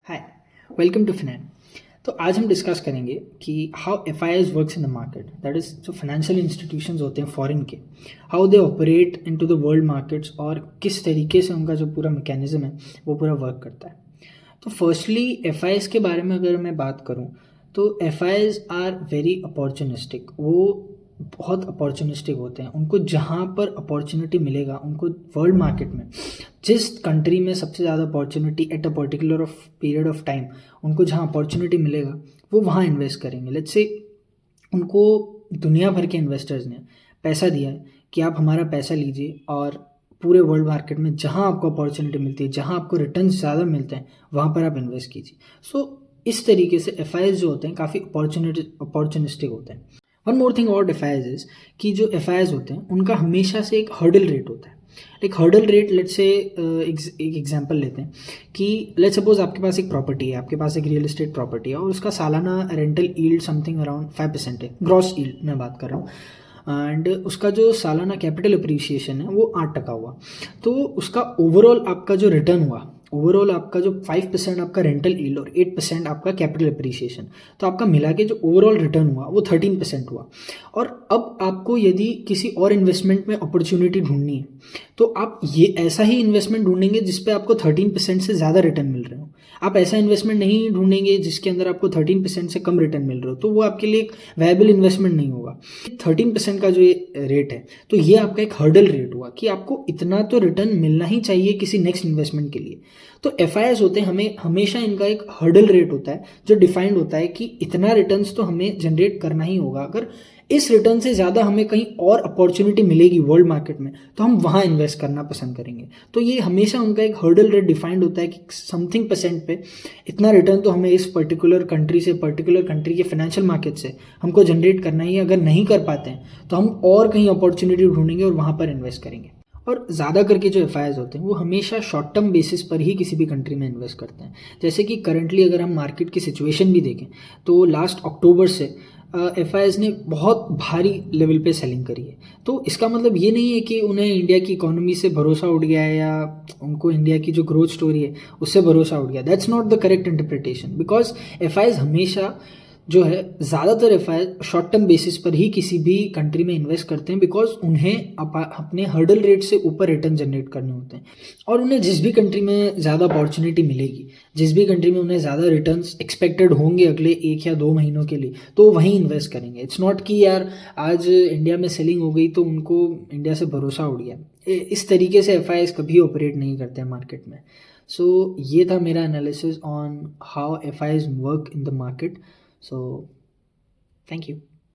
Hi, welcome to फिनैन। तो आज हम डिस्कस करेंगे कि how F I Is works in the market, that is जो फाइनेंशियल इंस्टीट्यूशंस होते हैं फॉरेन के, how they operate in to the world markets और किस तरीके से उनका जो पूरा मैकेनिज्म है वो पूरा वर्क करता है। तो फर्स्टली एफ आई आईज के बारे में अगर मैं बात करूँ तो F I Is are very opportunistic. वो बहुत अपॉर्चुनिस्टिक होते हैं। उनको जहाँ पर अपॉर्चुनिटी मिलेगा, उनको वर्ल्ड मार्केट में जिस कंट्री में सबसे ज़्यादा opportunity at a particular of period of time, उनको जहाँ अपॉर्चुनिटी मिलेगा वो वहाँ इन्वेस्ट करेंगे। लेट्स से उनको दुनिया भर के इन्वेस्टर्स ने पैसा दिया है कि आप हमारा पैसा लीजिए और पूरे वर्ल्ड मार्केट में जहाँ आपको अपॉर्चुनिटी मिलती है, जहाँ आपको रिटर्न ज़्यादा मिलते हैं, वहाँ पर आप इन्वेस्ट कीजिए। सो इस तरीके से एफ आई जो होते हैं काफ़ी अपॉर्चुनिस्टिक होते हैं। One more thing about F I is कि जो एफ आई होते हैं उनका हमेशा से एक हर्डल रेट होता है। Like hurdle rate, let's say एक एग्जांपल लेते हैं कि लेट्स सपोज आपके पास एक प्रॉपर्टी है, आपके पास एक रियल एस्टेट प्रॉपर्टी है और उसका सालाना रेंटल यील्ड समथिंग अराउंड 5% है, ग्रॉस यील्ड मैं बात कर रहा हूँ। एंड उसका जो सालाना कैपिटल अप्रिसिएशन है वो 8% हुआ। तो उसका ओवरऑल आपका जो रिटर्न हुआ, ओवरऑल आपका जो 5% आपका रेंटल यील्ड और 8% आपका कैपिटल अप्रिसिएशन, तो आपका मिला के जो ओवरऑल रिटर्न हुआ वो 13% हुआ। और अब आपको यदि किसी और इन्वेस्टमेंट में अपॉर्चुनिटी ढूंढनी है तो आप ये ऐसा ही इन्वेस्टमेंट ढूंढेंगे जिसपे आपको 13% से ज़्यादा रिटर्न मिल रहे हो। आप ऐसा इन्वेस्टमेंट नहीं ढूंढेंगे जिसके अंदर आपको 13% से कम रिटर्न मिल रहे हो, तो वो आपके लिए एक वायबल इन्वेस्टमेंट नहीं होगा। 13% का जो ये रेट है, तो ये आपका एक हर्डल रेट हुआ कि आपको इतना तो रिटर्न मिलना ही चाहिए किसी नेक्स्ट इन्वेस्टमेंट के लिए। तो एफ आई आईज होते हैं, हमें हमेशा इनका एक हर्डल रेट होता है जो डिफाइंड होता है कि इतना रिटर्न्स तो हमें जनरेट करना ही होगा। अगर इस रिटर्न से ज़्यादा हमें कहीं और अपॉर्चुनिटी मिलेगी वर्ल्ड मार्केट में तो हम वहाँ इन्वेस्ट करना पसंद करेंगे। तो ये हमेशा उनका एक हर्डल रेट डिफाइंड होता है कि समथिंग परसेंट पे इतना रिटर्न तो हमें इस पर्टिकुलर कंट्री से, पर्टिकुलर कंट्री के फाइनेंशियल मार्केट से हमको जनरेट करना ही है। अगर नहीं कर पाते हैं तो हम और कहीं अपॉर्चुनिटी ढूंढेंगे और वहाँ पर इन्वेस्ट करेंगे। और ज़्यादा करके जो एफ आई आईज होते हैं वो हमेशा शॉर्ट टर्म बेसिस पर ही किसी भी कंट्री में इन्वेस्ट करते हैं। जैसे कि करंटली अगर हम मार्केट की सिचुएशन भी देखें तो लास्ट अक्टूबर से एफ आई आईज ने बहुत भारी लेवल पे सेलिंग करी है। तो इसका मतलब ये नहीं है कि उन्हें इंडिया की इकोनॉमी से भरोसा उठ गया है या उनको इंडिया की जो ग्रोथ स्टोरी है उससे भरोसा उठ गया। That's not the correct interpretation, because F I eyes हमेशा जो है ज़्यादातर F I short term basis पर ही किसी भी कंट्री में इन्वेस्ट करते हैं, बिकॉज उन्हें अपने हर्डल रेट से ऊपर रिटर्न जनरेट करने होते हैं। और उन्हें जिस भी कंट्री में ज़्यादा अपॉर्चुनिटी मिलेगी, जिस भी कंट्री में उन्हें ज़्यादा रिटर्न्स एक्सपेक्टेड होंगे अगले 1 या 2 महीनों के लिए, तो वो वहीं इन्वेस्ट करेंगे। इट्स नॉट कि यार आज इंडिया में सेलिंग हो गई तो उनको इंडिया से भरोसा उठ गया। इस तरीके से एफ आई कभी ऑपरेट नहीं करते हैं मार्केट में। सो ये था मेरा analysis on how F I work in the market. So, thank you.